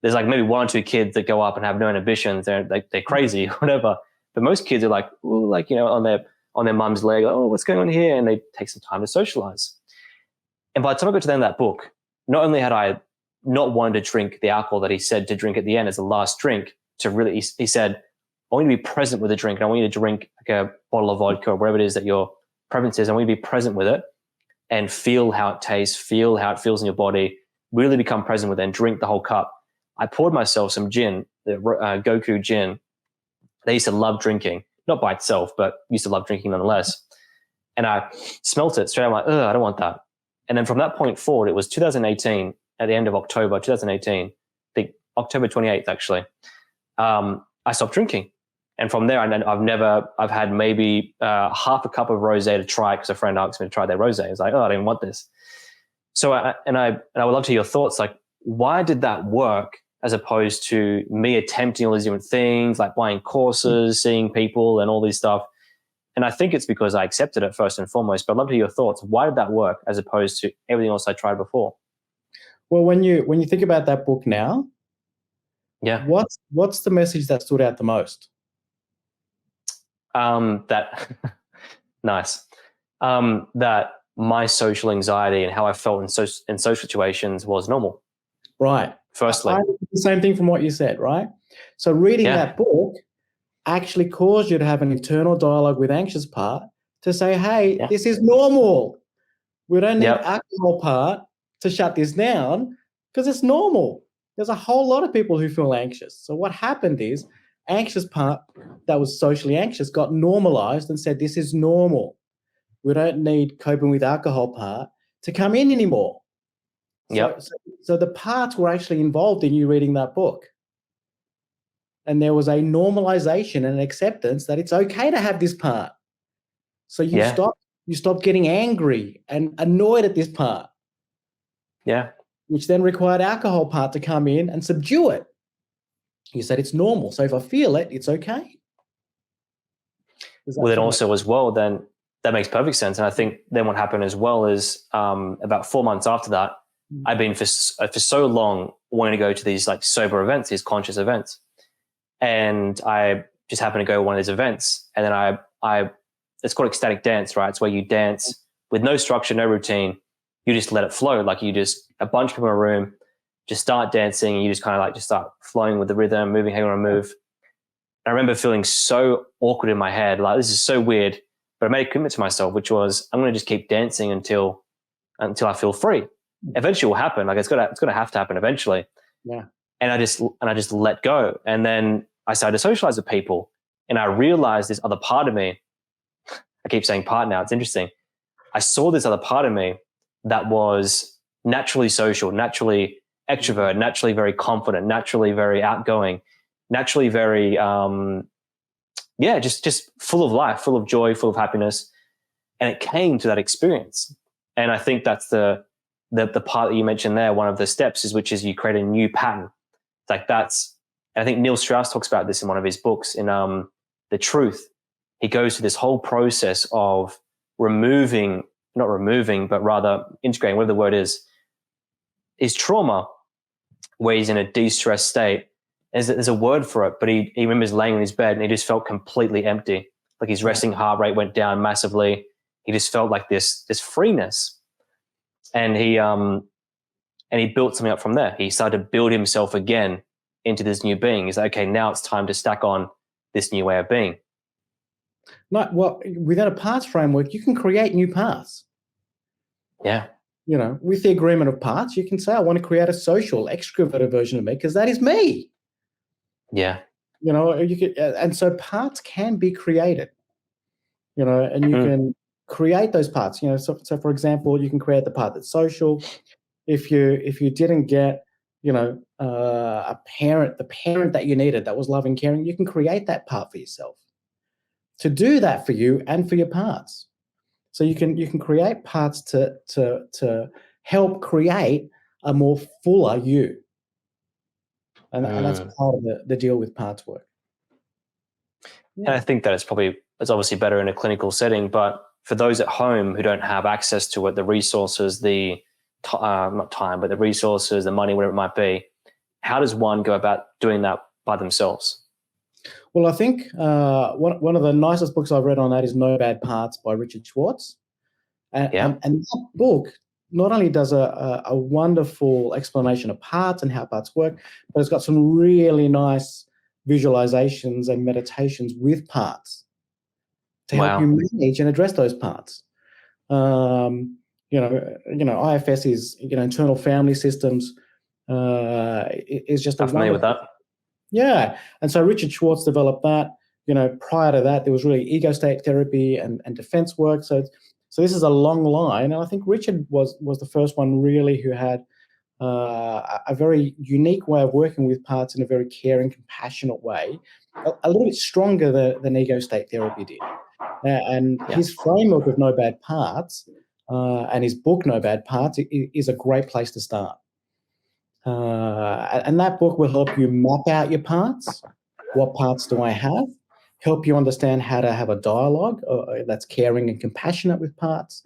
there's like maybe one or two kids that go up and have no inhibitions. They're crazy or whatever. But most kids are like, ooh, like, on their mum's leg, oh, what's going on here? And they take some time to socialize. And by the time I got to the end of that book, not only had I not wanted to drink the alcohol that he said to drink at the end as the last drink, he said, I want you to be present with the drink, and I want you to drink like a bottle of vodka or whatever it is that your preference is. I want you to be present with it and feel how it tastes, feel how it feels in your body, really become present with it and drink the whole cup. I poured myself some gin, the Goku gin. They used to love drinking, not by itself, but used to love drinking nonetheless. And I smelt it straight. I'm like, I don't want that. And then from that point forward, it was 2018, at the end of October 2018, I think October 28th, actually, I stopped drinking. And from there, I've had maybe half a cup of rosé to try because a friend asked me to try their rosé. I was like, I don't even want this. So I would love to hear your thoughts. Like, why did that work as opposed to me attempting all these different things, like buying courses, seeing people and all this stuff? And I think it's because I accepted it first and foremost, but I'd love to hear your thoughts. Why did that work as opposed to everything else I tried before? Well, when you think about that book now, yeah, what's the message that stood out the most? That nice. That my social anxiety and how I felt in social situations was normal. Right. Firstly, the same thing from what you said, right? So reading that book actually caused you to have an internal dialogue with anxious part to say, hey, this is normal. We don't need alcohol part to shut this down because it's normal. There's a whole lot of people who feel anxious. So what happened is anxious part that was socially anxious got normalized and said, this is normal. We don't need coping with alcohol part to come in anymore. So the parts were actually involved in you reading that book. And there was a normalization and an acceptance that it's okay to have this part. So you stopped getting angry and annoyed at this part. Yeah. Which then required alcohol part to come in and subdue it. You said it's normal. So if I feel it, it's okay. Well, then also as well, then that makes perfect sense. And I think then what happened as well is about 4 months after that, I've been for so long wanting to go to these like sober events, these conscious events. And I just happened to go to one of these events. And then I it's called ecstatic dance, right? It's where you dance with no structure, no routine. You just let it flow. Like a bunch of people in a room, just start dancing. And you just kind of like just start flowing with the rhythm, moving how you want to move. I remember feeling so awkward in my head. Like, this is so weird. But I made a commitment to myself, which was I'm going to just keep dancing until I feel free. Eventually it will happen. Like it's gonna have to happen eventually. Yeah. And I just let go. And then I started to socialize with people. And I realized this other part of me, I keep saying part now, it's interesting. I saw this other part of me that was naturally social, naturally extrovert, naturally very confident, naturally very outgoing, naturally very, just full of life, full of joy, full of happiness. And it came to that experience. And I think that's the part that you mentioned there, one of the steps which is you create a new pattern. It's like I think Neil Strauss talks about this in one of his books in The Truth. He goes through this whole process of not removing, but rather integrating, whatever the word is trauma, where he's in a de-stressed state. There's a word for it, but he remembers laying on his bed and he just felt completely empty. Like his resting heart rate went down massively. He just felt like this freeness. And he built something up from there. He started to build himself again into this new being. He's like, okay, now it's time to stack on this new way of being. Within a paths framework, you can create new paths. Yeah. With the agreement of parts, you can say, I want to create a social, extroverted version of me because that is me. Yeah. And so parts can be created, and you can create those parts, so for example, you can create the part that's social. If you didn't get, the parent that you needed that was loving, caring, you can create that part for yourself. to do that for you and for your parts. So you can create parts to help create a more fuller you. And that's part of the deal with parts work. And I think that it's obviously better in a clinical setting, but for those at home who don't have access to it, the resources, not time, but the resources, the money, whatever it might be, how does one go about doing that by themselves? Well, I think one of the nicest books I've read on that is No Bad Parts by Richard Schwartz. And that book not only does a wonderful explanation of parts and how parts work, but it's got some really nice visualizations and meditations with parts to help you manage and address those parts. IFS is, internal family systems, is just I'm familiar with that. Yeah. And so Richard Schwartz developed that. Prior to that, there was really ego state therapy and defense work. So this is a long line. And I think Richard was the first one really who had a very unique way of working with parts in a very caring, compassionate way, a little bit stronger than ego state therapy did. His framework of No Bad Parts and his book No Bad Parts is a great place to start. And that book will help you map out your parts. What parts do I have? Help you understand how to have a dialogue that's caring and compassionate with parts,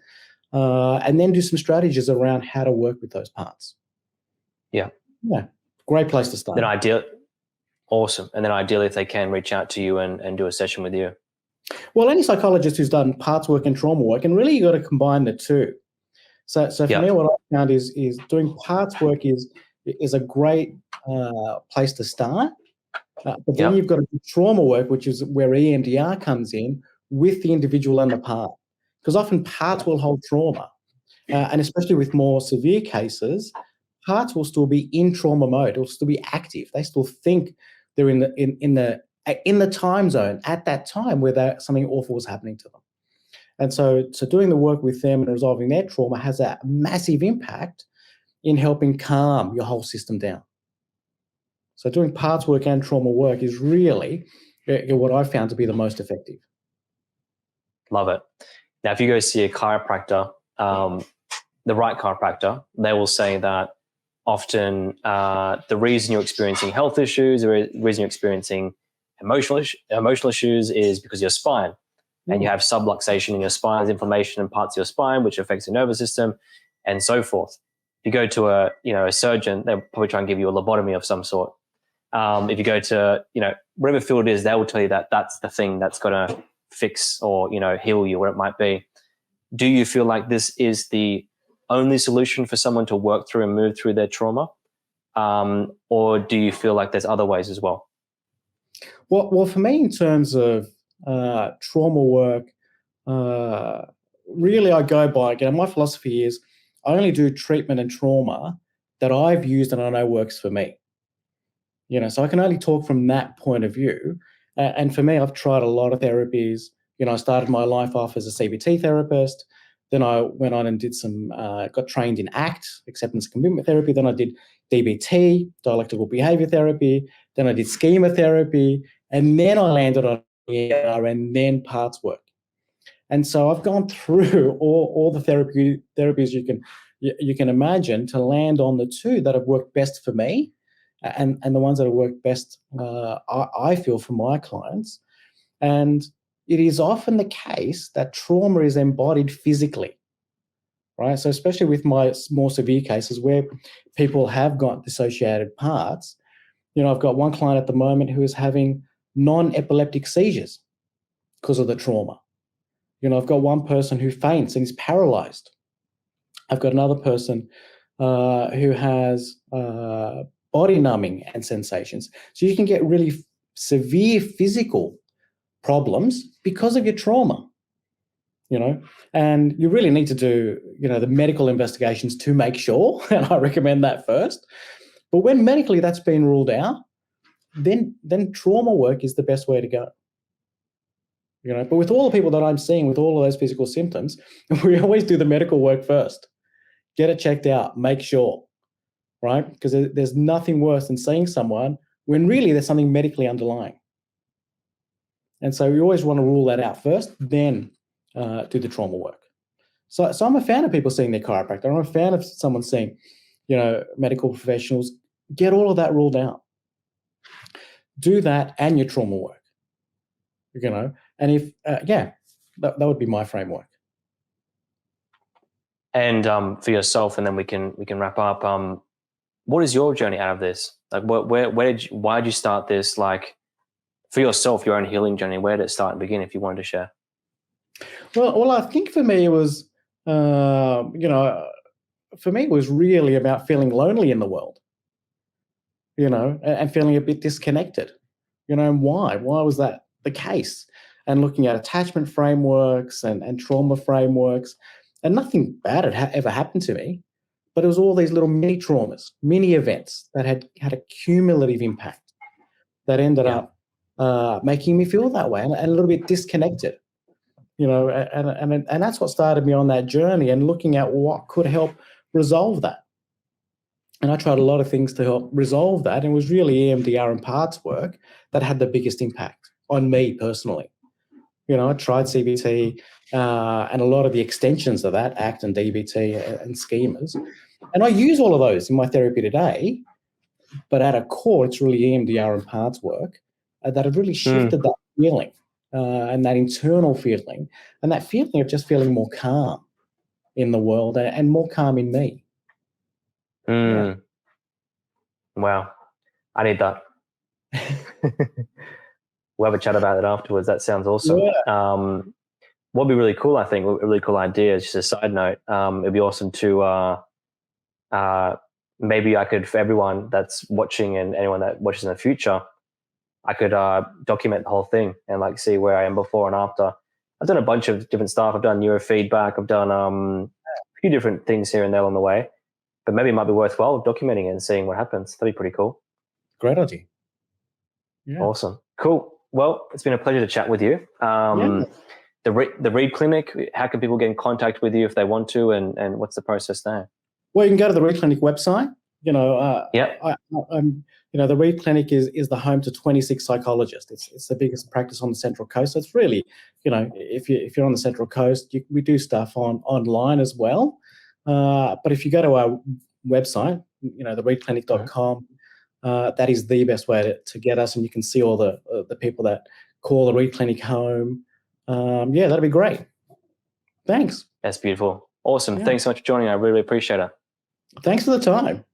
and then do some strategies around how to work with those parts. Yeah. Great place to start. Awesome. And then ideally, if they can, reach out to you and do a session with you. Well, any psychologist who's done parts work and trauma work, and really you got to combine the two. So for me, what I found is doing parts work is a great place to start. But then you've got to do trauma work, which is where EMDR comes in with the individual and the part. Because often parts will hold trauma. And especially with more severe cases, parts will still be in trauma mode. It'll still be active. They still think they're in the time zone at that time where something awful was happening to them. And so doing the work with them and resolving their trauma has a massive impact in helping calm your whole system down. So doing parts work and trauma work is really what I found to be the most effective. Love it. Now, if you go see a chiropractor, the right chiropractor, they will say that often the reason you're experiencing health issues or the reason you're experiencing emotional issues is because of your spine. And you have subluxation in your spine, there's inflammation in parts of your spine, which affects your nervous system and so forth. If you go to a surgeon, they'll probably try and give you a lobotomy of some sort. If you go to, whatever field it is, they will tell you that that's the thing that's going to fix or, heal you, whatever it might be. Do you feel like this is the only solution for someone to work through and move through their trauma? Or do you feel like there's other ways as well? Well, for me, in terms of trauma work, really I go by, my philosophy is I only do treatment and trauma that I've used and I know works for me. So I can only talk from that point of view. And for me, I've tried a lot of therapies. I started my life off as a CBT therapist. Then I went on and did got trained in ACT, acceptance and commitment therapy. Then I did DBT, dialectical behavior therapy. Then I did schema therapy. And then I landed on EMDR and then parts work. And so I've gone through all the therapies you can imagine to land on the two that have worked best for me and the ones that have worked best, I feel, for my clients. And it is often the case that trauma is embodied physically, right? So especially with my more severe cases where people have got dissociated parts, I've got one client at the moment who is having non-epileptic seizures because of the trauma. I've got one person who faints and is paralyzed. I've got another person who has body numbing and sensations. So you can get really severe physical problems because of your trauma, and you really need to do, the medical investigations to make sure, and I recommend that first. But when medically that's been ruled out, then trauma work is the best way to go. But with all the people that I'm seeing with all of those physical symptoms, we always do the medical work first. Get it checked out, make sure, right? Because there's nothing worse than seeing someone when really there's something medically underlying. And so we always want to rule that out first, then do the trauma work. So I'm a fan of people seeing their chiropractor. I'm a fan of someone seeing, medical professionals. Get all of that ruled out. Do that and your trauma work. And if that would be my framework. And for yourself, and then we can wrap up. What is your journey out of this? Like, why did you start this? Like, for yourself, your own healing journey. Where did it start and begin? If you wanted to share. Well, I think for me it was, really about feeling lonely in the world. And feeling a bit disconnected. And why? Why was that the case? And looking at attachment frameworks and trauma frameworks, and nothing bad had ever happened to me, but it was all these little mini traumas, mini events that had a cumulative impact that ended up making me feel that way and a little bit disconnected. And that's what started me on that journey and looking at what could help resolve that. And I tried a lot of things to help resolve that, and it was really EMDR and parts work that had the biggest impact on me personally. I tried CBT and a lot of the extensions of that, ACT and DBT and schemas. And I use all of those in my therapy today, but at a core, it's really EMDR and parts work that have really shifted that feeling and that internal feeling and that feeling of just feeling more calm in the world and more calm in me. Yeah. Wow. I need that. We'll have a chat about it afterwards. That sounds awesome. Yeah. What'd be really cool, I think, a really cool idea, just a side note, it'd be awesome to maybe I could, for everyone that's watching and anyone that watches in the future, I could document the whole thing and like see where I am before and after. I've done a bunch of different stuff. I've done neurofeedback. I've done a few different things here and there on the way, but maybe it might be worthwhile documenting it and seeing what happens. That'd be pretty cool. Great idea. Yeah. Awesome. Cool. Well, it's been a pleasure to chat with you. The Read Clinic, how can people get in contact with you if they want to, and what's the process there? Well, you can go to the Read Clinic website. The Read Clinic is the home to 26 psychologists. It's the biggest practice on the Central Coast. So it's really, if you're on the Central Coast, we do stuff online as well. But if you go to our website, thereadclinic.com, that is the best way to get us, and you can see all the people that call the Read Clinic home. That'd be great. Thanks. That's beautiful. Awesome. Yeah. Thanks so much for joining. I really appreciate it. Thanks for the time.